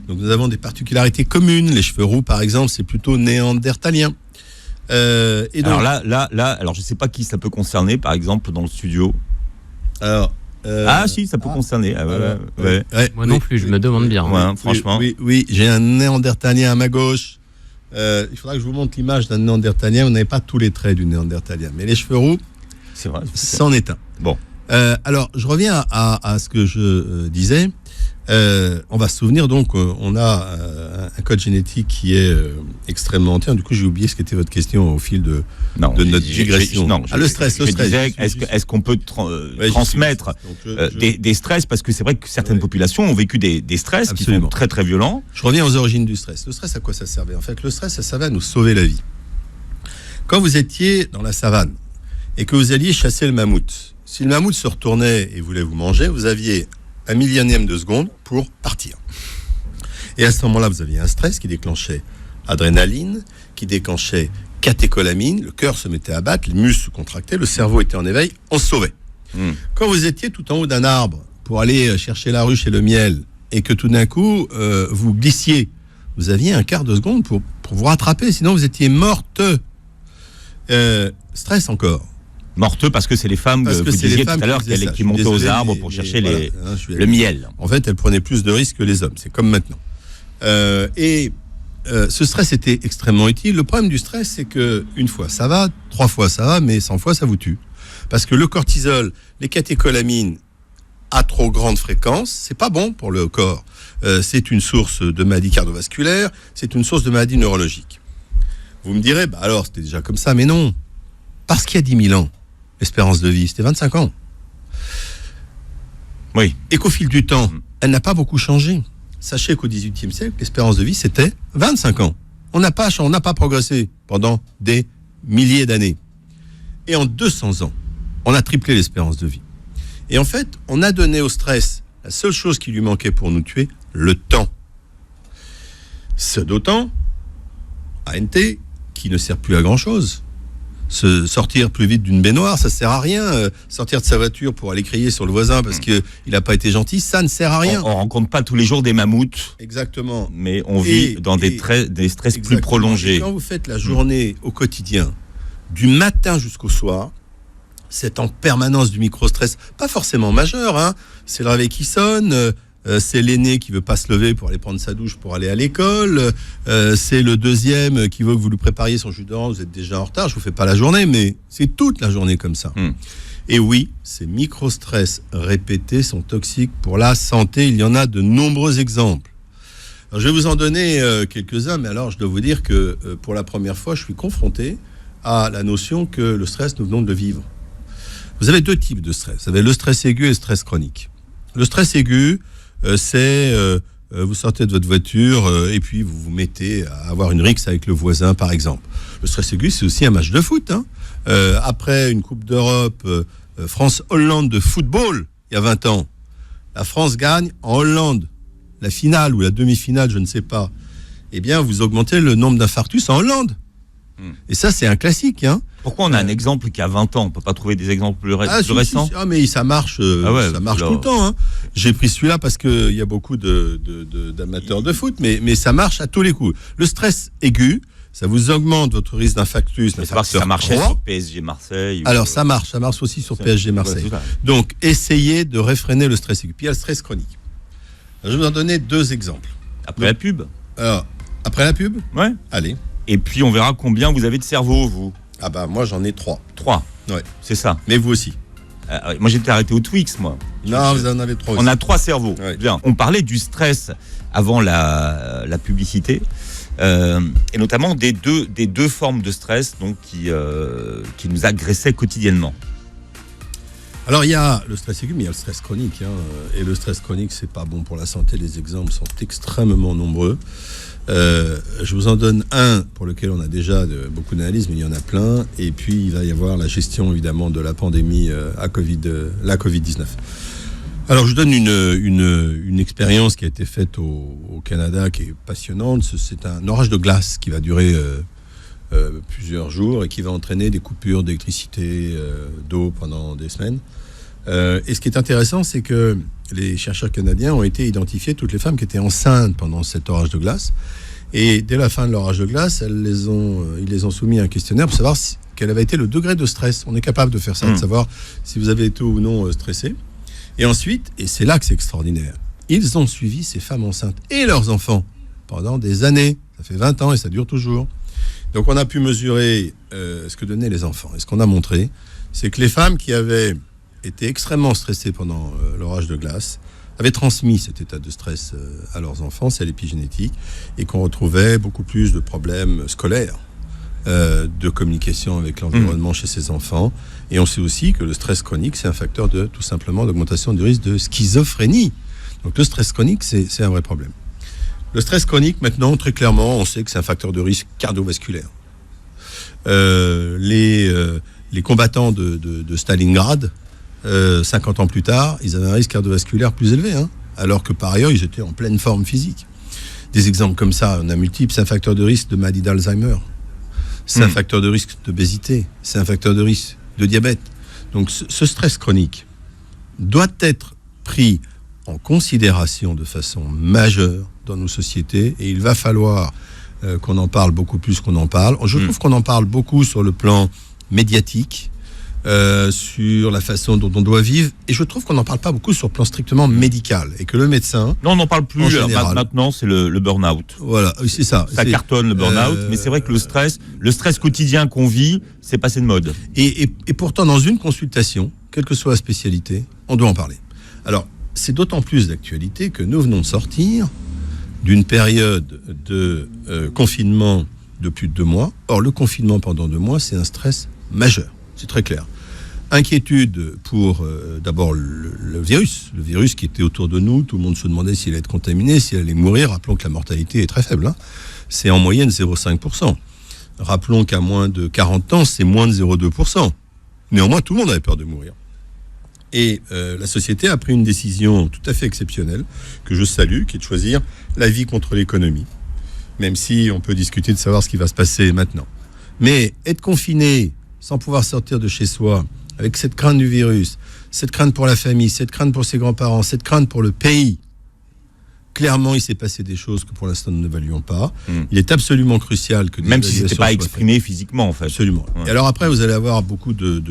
Donc nous avons des particularités communes. Les cheveux roux, par exemple, c'est plutôt néandertalien. Et donc, alors je ne sais pas qui ça peut concerner, par exemple, dans le studio. Alors... si, ça peut concerner. Moi non plus, je me demande bien. Franchement. Oui, j'ai un néandertalien à ma gauche. Il faudra que je vous montre l'image d'un néandertalien. Vous n'avez pas tous les traits du néandertalien, mais les cheveux roux, c'est vrai, c'en est un. Bon. Alors, je reviens à ce que je disais. On va se souvenir, donc, on a un code génétique qui est extrêmement ancien. Du coup, j'ai oublié ce qu'était votre question au fil de notre digression. Le stress. Est-ce qu'on peut transmettre des stress ? Parce que c'est vrai que certaines populations ont vécu des stress qui sont très très violents. Je reviens aux origines du stress. Le stress, à quoi ça servait ? En fait, le stress, ça servait à nous sauver la vie. Quand vous étiez dans la savane et que vous alliez chasser le mammouth, si le mammouth se retournait et voulait vous manger, vous aviez un millionième de seconde pour partir. Et à ce moment-là, vous aviez un stress qui déclenchait adrénaline, qui déclenchait catécholamine, le cœur se mettait à battre, les muscles se contractaient, le cerveau était en éveil, on se sauvait. Quand vous étiez tout en haut d'un arbre pour aller chercher la ruche et le miel, et que tout d'un coup, vous glissiez, vous aviez un quart de seconde pour vous rattraper, sinon vous étiez morte. Stress encore. Morteux parce que c'est les femmes, vous disiez tout à l'heure, qui montaient aux arbres pour chercher le miel. En fait, elles prenaient plus de risques que les hommes. C'est comme maintenant. Ce stress était extrêmement utile. Le problème du stress, c'est que une fois ça va, 3 fois ça va, mais 100 fois ça vous tue. Parce que le cortisol, les catécholamines à trop grande fréquence, c'est pas bon pour le corps. C'est une source de maladies cardiovasculaires, c'est une source de maladies neurologiques. Vous me direz, alors c'était déjà comme ça, mais non. Parce qu'il y a 10 000 ans, l'espérance de vie, c'était 25 ans. Oui. Et qu'au fil du temps, elle n'a pas beaucoup changé. Sachez qu'au XVIIIe siècle, l'espérance de vie, c'était 25 ans. On n'a pas progressé pendant des milliers d'années. Et en 200 ans, on a triplé l'espérance de vie. Et en fait, on a donné au stress la seule chose qui lui manquait pour nous tuer, le temps. Pseudo-temps, ANT, qui ne sert plus à grand-chose. sortir plus vite d'une baignoire, ça sert à rien. Sortir de sa voiture pour aller crier sur le voisin parce qu'il n'a pas été gentil, ça ne sert à rien. On rencontre pas tous les jours des mammouths. Exactement. Mais on vit dans des stress plus prolongés. Et quand vous faites la journée au quotidien, du matin jusqu'au soir, c'est en permanence du micro-stress, pas forcément majeur, hein. C'est le réveil qui sonne, c'est l'aîné qui veut pas se lever pour aller prendre sa douche pour aller à l'école, c'est le deuxième qui veut que vous lui prépariez son jus d'orange, vous êtes déjà en retard, je vous fais pas la journée, mais c'est toute la journée comme ça. Et oui, ces micro-stress répétés sont toxiques pour la santé, il y en a de nombreux exemples. Alors, je vais vous en donner quelques-uns, mais alors je dois vous dire que pour la première fois, je suis confronté à la notion que le stress, nous venons de le vivre. Vous avez deux types de stress. Vous avez le stress aigu et le stress chronique. Le stress aigu, c'est vous sortez de votre voiture et puis vous vous mettez à avoir une rixe avec le voisin, par exemple. Le stress aigu, c'est aussi un match de foot. Hein. Après une Coupe d'Europe, France-Hollande de football, il y a 20 ans, la France gagne en Hollande. La finale ou la demi-finale, je ne sais pas. Eh bien, vous augmentez le nombre d'infarctus en Hollande. Et ça, c'est un classique. Hein. Pourquoi on a un exemple qui a 20 ans ? On ne peut pas trouver des exemples plus récents ? Ah, mais ça marche, ça marche tout le temps. Hein. J'ai pris celui-là parce qu'il y a beaucoup d'amateurs de foot, mais ça marche à tous les coups. Le stress aigu, ça vous augmente votre risque d'infarctus. Mais savoir si ça marchait sur PSG Marseille. Alors, ça marche aussi sur PSG Marseille. Donc, essayez de réfréner le stress aigu. Puis il y a le stress chronique. Alors, je vais vous en donner deux exemples. Après la pub ? Alors, après la pub ? Ouais. Allez. Et puis, on verra combien vous avez de cerveau, vous. Ah bah, moi, j'en ai 3. 3 ? Ouais. C'est ça. Mais vous aussi. Moi, j'étais arrêté au Twix, moi. Non, vous en avez 3 aussi. On a 3 cerveaux. Ouais. Bien. On parlait du stress avant la publicité. Et notamment des deux formes de stress donc, qui nous agressaient quotidiennement. Alors, il y a le stress aigu, mais il y a le stress chronique. Hein. Et le stress chronique, c'est pas bon pour la santé. Les exemples sont extrêmement nombreux. Je vous en donne un pour lequel on a déjà beaucoup d'analyses, mais il y en a plein. Et puis, il va y avoir la gestion, évidemment, de la pandémie la Covid-19. Alors, je donne une expérience qui a été faite au Canada, qui est passionnante. C'est un orage de glace qui va durer plusieurs jours et qui va entraîner des coupures d'électricité, d'eau pendant des semaines. Et ce qui est intéressant, c'est que les chercheurs canadiens ont été identifier toutes les femmes qui étaient enceintes pendant cet orage de glace. Et dès la fin de l'orage de glace, ils les ont soumis à un questionnaire pour savoir quel avait été le degré de stress. On est capable de faire ça, de savoir si vous avez été ou non stressé. Et ensuite, et c'est là que c'est extraordinaire, ils ont suivi ces femmes enceintes et leurs enfants pendant des années. Ça fait 20 ans et ça dure toujours. Donc on a pu mesurer ce que donnaient les enfants. Et ce qu'on a montré, c'est que les femmes qui avaient été extrêmement stressées pendant l'orage de glace avaient transmis cet état de stress à leurs enfants, c'est l'épigénétique, et qu'on retrouvait beaucoup plus de problèmes scolaires, de communication avec l'environnement chez ces enfants. Et on sait aussi que le stress chronique, c'est un facteur tout simplement d'augmentation du risque de schizophrénie. Donc le stress chronique, c'est un vrai problème. Le stress chronique, maintenant, très clairement, on sait que c'est un facteur de risque cardiovasculaire. Les combattants de Stalingrad, 50 ans plus tard, ils avaient un risque cardiovasculaire plus élevé, hein, alors que par ailleurs, ils étaient en pleine forme physique. Des exemples comme ça, on a multiples. C'est un facteur de risque de maladie d'Alzheimer. C'est un facteur de risque d'obésité. C'est un facteur de risque de diabète. Donc ce stress chronique doit être pris en considération de façon majeure dans nos sociétés, et il va falloir qu'on en parle beaucoup plus qu'on en parle. Je trouve qu'on en parle beaucoup sur le plan médiatique, sur la façon dont on doit vivre, et je trouve qu'on n'en parle pas beaucoup sur le plan strictement médical, et que le médecin... Non, on n'en parle plus. Maintenant, c'est le burn-out. Voilà, c'est ça. Ça cartonne, le burn-out, mais c'est vrai que le stress quotidien qu'on vit, c'est passé de mode. Et pourtant, dans une consultation, quelle que soit la spécialité, on doit en parler. Alors, c'est d'autant plus d'actualité que nous venons de sortir d'une période de confinement de plus de 2 mois. Or, le confinement pendant 2 mois, c'est un stress majeur. C'est très clair. Inquiétude pour d'abord le virus qui était autour de nous. Tout le monde se demandait s'il allait être contaminé, s'il allait mourir. Rappelons que la mortalité est très faible. Hein. C'est en moyenne 0,5%. Rappelons qu'à moins de 40 ans, c'est moins de 0,2%. Néanmoins, tout le monde avait peur de mourir. Et la société a pris une décision tout à fait exceptionnelle, que je salue, qui est de choisir la vie contre l'économie. Même si on peut discuter de savoir ce qui va se passer maintenant. Mais être confiné sans pouvoir sortir de chez soi, avec cette crainte du virus, cette crainte pour la famille, cette crainte pour ses grands-parents, cette crainte pour le pays, clairement, il s'est passé des choses que pour l'instant nous n'évaluons pas. Il est absolument crucial que même si ce n'était pas exprimé physiquement, en fait. Absolument. Ouais. Et alors après, vous allez avoir beaucoup de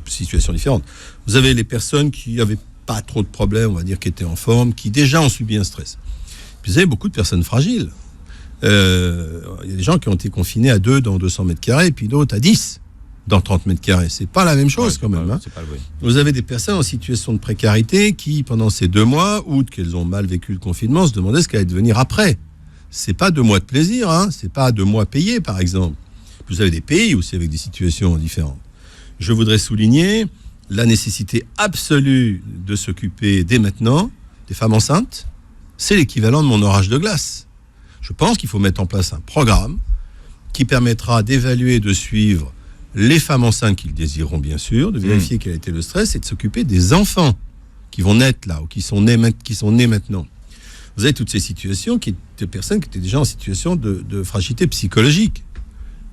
situations différentes. Vous avez les personnes qui n'avaient pas trop de problèmes, on va dire, qui étaient en forme, qui déjà ont subi un stress. Puis vous avez beaucoup de personnes fragiles. Il y a des gens qui ont été confinés à 2 dans 200 mètres carrés, puis d'autres à 10 dans 30 mètres carrés. C'est pas la même chose quand même. C'est pas le vrai. Vous avez des personnes en situation de précarité qui, pendant ces 2 mois, outre qu'elles ont mal vécu le confinement, se demandaient ce qu'allait devenir après. C'est pas 2 mois de plaisir, hein. C'est pas 2 mois payés, par exemple. Vous avez des pays aussi avec des situations différentes. Je voudrais souligner la nécessité absolue de s'occuper dès maintenant des femmes enceintes. C'est l'équivalent de mon orage de glace. Je pense qu'il faut mettre en place un programme qui permettra d'évaluer et de suivre les femmes enceintes qui le désireront, bien sûr, de vérifier quel a été le stress et de s'occuper des enfants qui vont naître là ou qui sont nés maintenant. Vous avez toutes ces situations de personnes qui étaient déjà en situation de fragilité psychologique.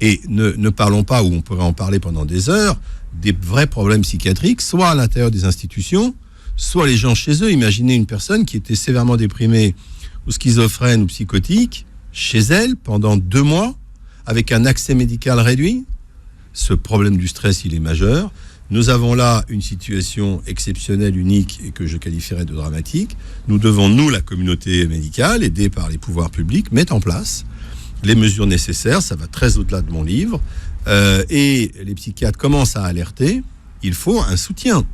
Et ne parlons pas, ou on pourrait en parler pendant des heures, des vrais problèmes psychiatriques, soit à l'intérieur des institutions, soit les gens chez eux. Imaginez une personne qui était sévèrement déprimée ou schizophrène ou psychotique, chez elle, pendant 2 mois, avec un accès médical réduit. Ce problème du stress, il est majeur. Nous avons là une situation exceptionnelle, unique, et que je qualifierais de dramatique. Nous devons, nous, la communauté médicale, aidée par les pouvoirs publics, mettre en place les mesures nécessaires. Ça va très au-delà de mon livre. Et les psychiatres commencent à alerter. Il faut un soutien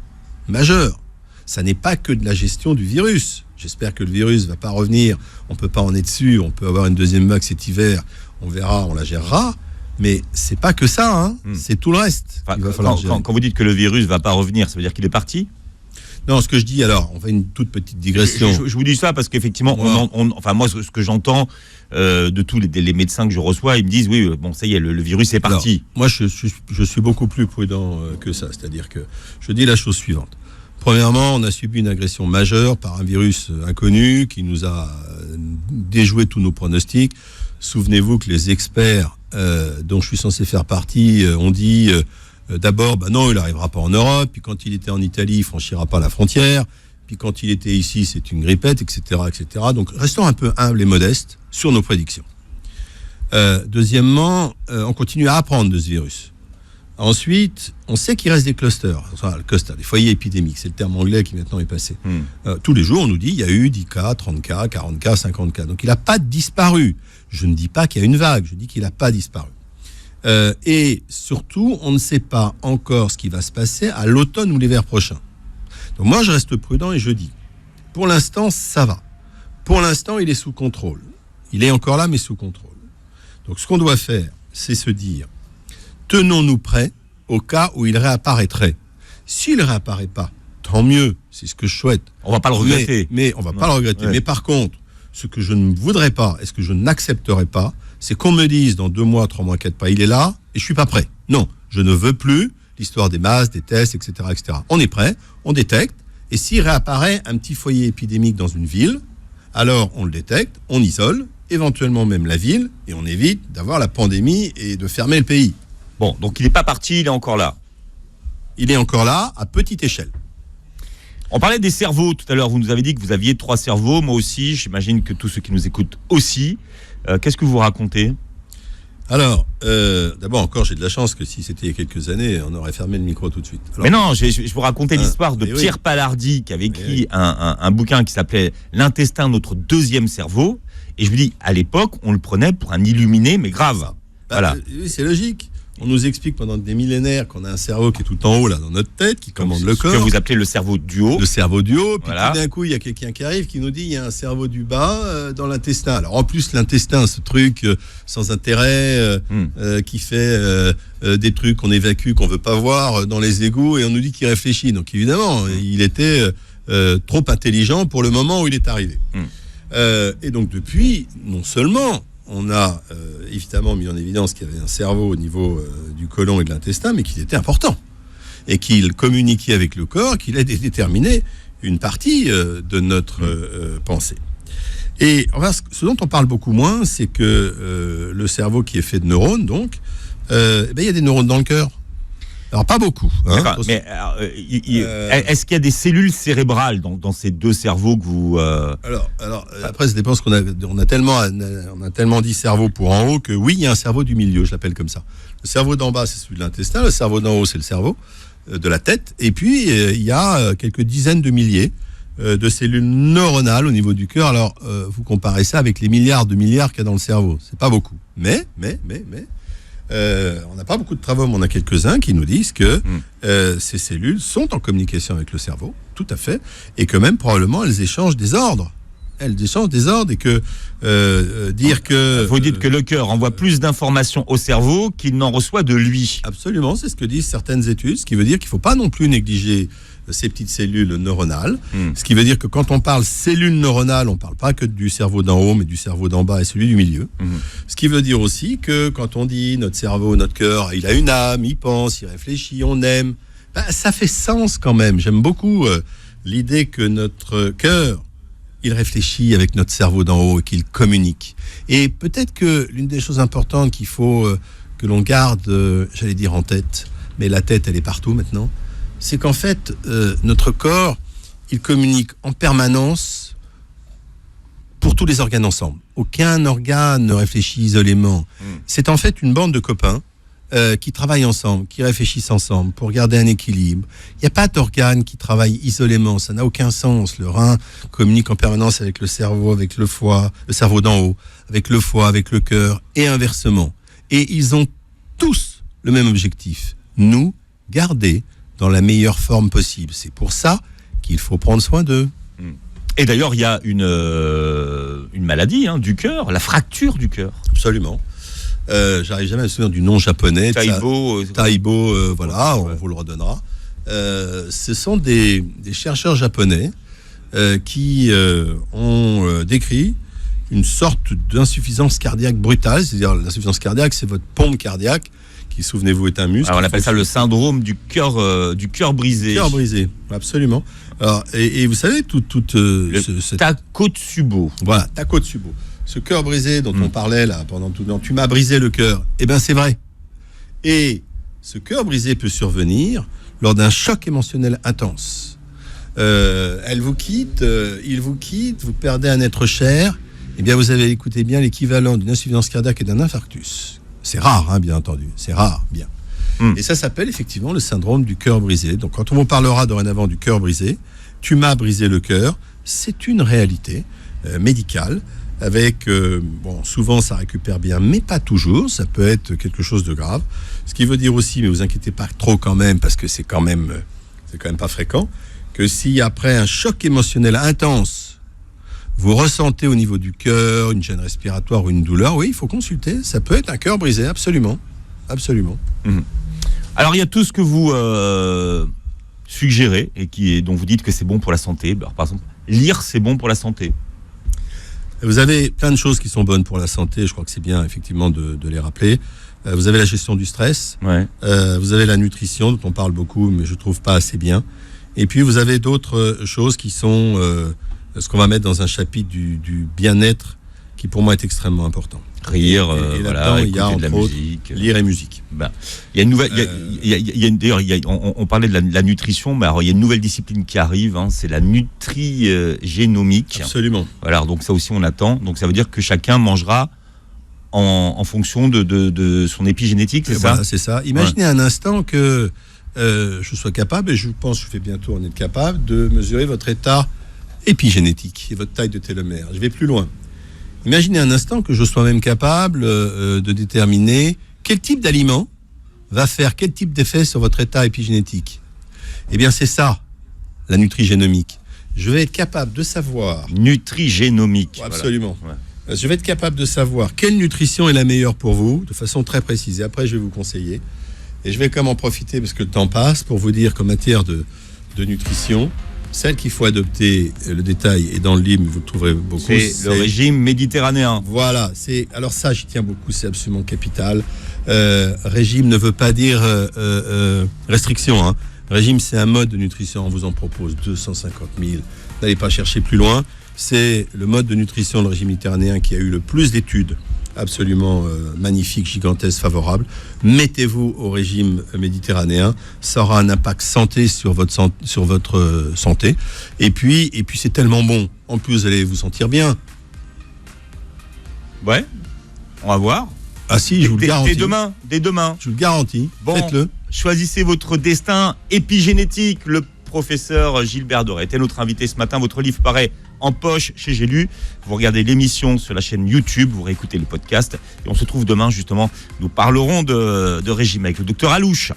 majeur. Ça n'est pas que de la gestion du virus. J'espère que le virus ne va pas revenir. On ne peut pas en être sûr. On peut avoir une deuxième vague cet hiver. On verra, on la gérera. Mais c'est pas que ça, hein. C'est tout le reste. Enfin, quand vous dites que le virus va pas revenir, ça veut dire qu'il est parti ? Non, ce que je dis, alors, on fait une toute petite digression. Je vous dis ça parce qu'effectivement, moi, ce que j'entends de tous les médecins que je reçois, ils me disent, oui, bon, ça y est, le virus est parti. Alors, moi, je suis beaucoup plus prudent que ça. C'est-à-dire que je dis la chose suivante. Premièrement, on a subi une agression majeure par un virus inconnu qui nous a déjoué tous nos pronostics. Souvenez-vous que les experts dont je suis censé faire partie ont dit d'abord, non, il n'arrivera pas en Europe, puis quand il était en Italie, il ne franchira pas la frontière, puis quand il était ici, c'est une grippette, etc., etc. Donc, restons un peu humbles et modestes sur nos prédictions. Deuxièmement, on continue à apprendre de ce virus. Ensuite, on sait qu'il reste des clusters, des foyers épidémiques, c'est le terme anglais qui maintenant est passé. Tous les jours, on nous dit, il y a eu 10 cas, 30 cas, 40 cas, 50 cas. Donc, il n'a pas disparu. Je ne dis pas qu'il y a une vague, je dis qu'il n'a pas disparu. Et surtout, on ne sait pas encore ce qui va se passer à l'automne ou l'hiver prochain. Donc moi, je reste prudent et je dis, pour l'instant, ça va. Pour l'instant, il est sous contrôle. Il est encore là, mais sous contrôle. Donc ce qu'on doit faire, c'est se dire, tenons-nous prêts au cas où il réapparaîtrait. S'il ne réapparaît pas, tant mieux, c'est ce que je souhaite. On ne va pas le regretter. Mais on ne va pas le regretter. Ouais. Mais par contre, ce que je ne voudrais pas et ce que je n'accepterai pas, c'est qu'on me dise dans 2 mois, 3 mois, 4 mois, il est là et je ne suis pas prêt. Non, je ne veux plus l'histoire des masques, des tests, etc., etc. On est prêt, on détecte, et s'il réapparaît un petit foyer épidémique dans une ville, alors on le détecte, on isole, éventuellement même la ville, et on évite d'avoir la pandémie et de fermer le pays. Bon, donc il n'est pas parti, il est encore là. Il est encore là, à petite échelle. On parlait des cerveaux tout à l'heure, vous nous avez dit que vous aviez 3 cerveaux, moi aussi, j'imagine que tous ceux qui nous écoutent aussi. Qu'est-ce que vous racontez ? Alors, d'abord encore, j'ai de la chance que si c'était il y a quelques années, on aurait fermé le micro tout de suite. Alors, mais non, je vous racontais l'histoire de Pierre Palardy qui avait écrit un bouquin qui s'appelait « L'intestin, notre deuxième cerveau ». Et je vous dis, à l'époque, on le prenait pour un illuminé, mais grave. Voilà. Oui, c'est logique. On nous explique pendant des millénaires qu'on a un cerveau qui est tout en haut, là, dans notre tête, qui commande le corps. Ce que vous appelez le cerveau du haut. Le cerveau du haut. Puis voilà. Tout d'un coup, il y a quelqu'un qui arrive qui nous dit il y a un cerveau du bas dans l'intestin. Alors, en plus, l'intestin, ce truc sans intérêt, qui fait des trucs qu'on évacue, qu'on veut pas voir dans les égouts, et on nous dit qu'il réfléchit. Donc, évidemment, il était trop intelligent pour le moment où il est arrivé. Et donc, depuis, non seulement on a évidemment mis en évidence qu'il y avait un cerveau au niveau du côlon et de l'intestin, mais qu'il était important. Et qu'il communiquait avec le corps, qu'il a déterminé une partie de notre pensée. Et enfin, ce dont on parle beaucoup moins, c'est que le cerveau qui est fait de neurones, donc, il y a des neurones dans le cœur. Alors pas beaucoup. Hein, mais est-ce qu'il y a des cellules cérébrales dans ces deux cerveaux que vous Alors après ça dépend ce qu'on a. On a tellement dit cerveau pour en haut que oui, il y a un cerveau du milieu, je l'appelle comme ça. Le cerveau d'en bas, c'est celui de l'intestin. Le cerveau d'en haut, c'est le cerveau de la tête. Et puis il y a quelques dizaines de milliers de cellules neuronales au niveau du cœur. Alors vous comparez ça avec les milliards qu'il y a dans le cerveau. C'est pas beaucoup. Mais on n'a pas beaucoup de travaux, mais on a quelques-uns qui nous disent que ces cellules sont en communication avec le cerveau, tout à fait, et que même probablement elles échangent des ordres. Et que dire que... Vous dites que le cœur envoie plus d'informations au cerveau qu'il n'en reçoit de lui. Absolument, c'est ce que disent certaines études, ce qui veut dire qu'il ne faut pas non plus négliger ces petites cellules neuronales. Ce qui veut dire que quand on parle cellules neuronales, on ne parle pas que du cerveau d'en haut, mais du cerveau d'en bas et celui du milieu. Ce qui veut dire aussi que quand on dit notre cerveau, notre cœur, il a une âme, il pense, il réfléchit, on aime, ça fait sens quand même. J'aime beaucoup l'idée que notre cœur, il réfléchit avec notre cerveau d'en haut et qu'il communique. Et peut-être que l'une des choses importantes qu'il faut que l'on garde, j'allais dire en tête, mais la tête, elle est partout maintenant, c'est qu'en fait, notre corps, il communique en permanence pour tous les organes ensemble. Aucun organe ne réfléchit isolément. C'est en fait une bande de copains qui travaillent ensemble, qui réfléchissent ensemble pour garder un équilibre. Il n'y a pas d'organe qui travaille isolément, ça n'a aucun sens. Le rein communique en permanence avec le cerveau, avec le foie, le cerveau d'en haut, avec le foie, avec le cœur, et inversement. Et ils ont tous le même objectif, nous garder dans la meilleure forme possible. C'est pour ça qu'il faut prendre soin d'eux. Et d'ailleurs, il y a une maladie du cœur, la fracture du cœur. Absolument. J'arrive jamais à me souvenir du nom japonais. Taibo, voilà, on vous le redonnera. Ce sont des chercheurs japonais qui ont décrit une sorte d'insuffisance cardiaque brutale. C'est-à-dire, l'insuffisance cardiaque, c'est votre pompe cardiaque qui, souvenez-vous, est un muscle. Alors, on appelle ça le syndrome du cœur brisé. Cœur brisé, absolument. Alors, et vous savez, Takotsubo. Voilà, Takotsubo. Ce cœur brisé dont on parlait là pendant tout le temps, tu m'as brisé le cœur. Eh bien, c'est vrai. Et ce cœur brisé peut survenir lors d'un choc émotionnel intense. Elle vous quitte, il vous quitte, vous perdez un être cher. Eh bien, vous avez, écoutez bien, l'équivalent d'une insuffisance cardiaque et d'un infarctus. C'est rare, bien entendu. C'est rare, bien. Et ça s'appelle effectivement le syndrome du cœur brisé. Donc, quand on vous parlera dorénavant du cœur brisé, tu m'as brisé le cœur, c'est une réalité médicale. Avec, souvent ça récupère bien, mais pas toujours, ça peut être quelque chose de grave. Ce qui veut dire aussi, mais vous inquiétez pas trop quand même, parce que c'est quand même pas fréquent, que si après un choc émotionnel intense, vous ressentez au niveau du cœur une gêne respiratoire ou une douleur, oui, il faut consulter, ça peut être un cœur brisé, absolument. Absolument. Alors il y a tout ce que vous suggérez, et dont vous dites que c'est bon pour la santé. Alors, par exemple, lire, c'est bon pour la santé. Vous avez plein de choses qui sont bonnes pour la santé, je crois que c'est bien effectivement de les rappeler. Vous avez la gestion du stress, vous avez la nutrition dont on parle beaucoup mais je trouve pas assez bien. Et puis vous avez d'autres choses qui sont ce qu'on va mettre dans un chapitre du bien-être qui pour moi est extrêmement important. Rire, il y a entre autres musique. Lire et musique. Il y a une nouvelle. D'ailleurs, on parlait de la nutrition, mais alors, il y a une nouvelle discipline qui arrive. C'est la nutrigénomique. Absolument. Voilà, donc ça aussi on attend. Donc ça veut dire que chacun mangera en fonction de son épigénétique, c'est ça ? C'est ça. Imaginez un instant que je sois capable, et je pense que je vais bientôt en être capable, de mesurer votre état épigénétique et votre taille de télomère. Je vais plus loin. Imaginez un instant que je sois même capable de déterminer quel type d'aliment va faire quel type d'effet sur votre état épigénétique. Eh bien, c'est ça, la nutrigénomique. Je vais être capable de savoir... Nutrigénomique. Absolument. Voilà. Je vais être capable de savoir quelle nutrition est la meilleure pour vous, de façon très précise. Et après, je vais vous conseiller. Et je vais quand même en profiter, parce que le temps passe, pour vous dire qu'en matière de nutrition... Celle qu'il faut adopter, le détail est dans le livre, vous le trouverez beaucoup. C'est le régime méditerranéen. Voilà, alors ça, j'y tiens beaucoup, c'est absolument capital. Régime ne veut pas dire restriction. Régime, c'est un mode de nutrition, on vous en propose 250 000. N'allez pas chercher plus loin. C'est le mode de nutrition, le régime méditerranéen, qui a eu le plus d'études absolument magnifique, gigantesque, favorable. Mettez-vous au régime méditerranéen, ça aura un impact santé sur votre santé. Et puis c'est tellement bon. En plus, vous allez vous sentir bien. Ouais, on va voir. Ah si, je vous le garantis. Dès demain. Je vous le garantis. Bon, faites-le. Choisissez votre destin épigénétique. Le professeur Gilbert Doré était notre invité ce matin. Votre livre paraît en poche chez J'ai lu. Vous regardez l'émission sur la chaîne YouTube, vous réécoutez le podcast. Et on se retrouve demain, justement. Nous parlerons de régime avec le docteur Alouche.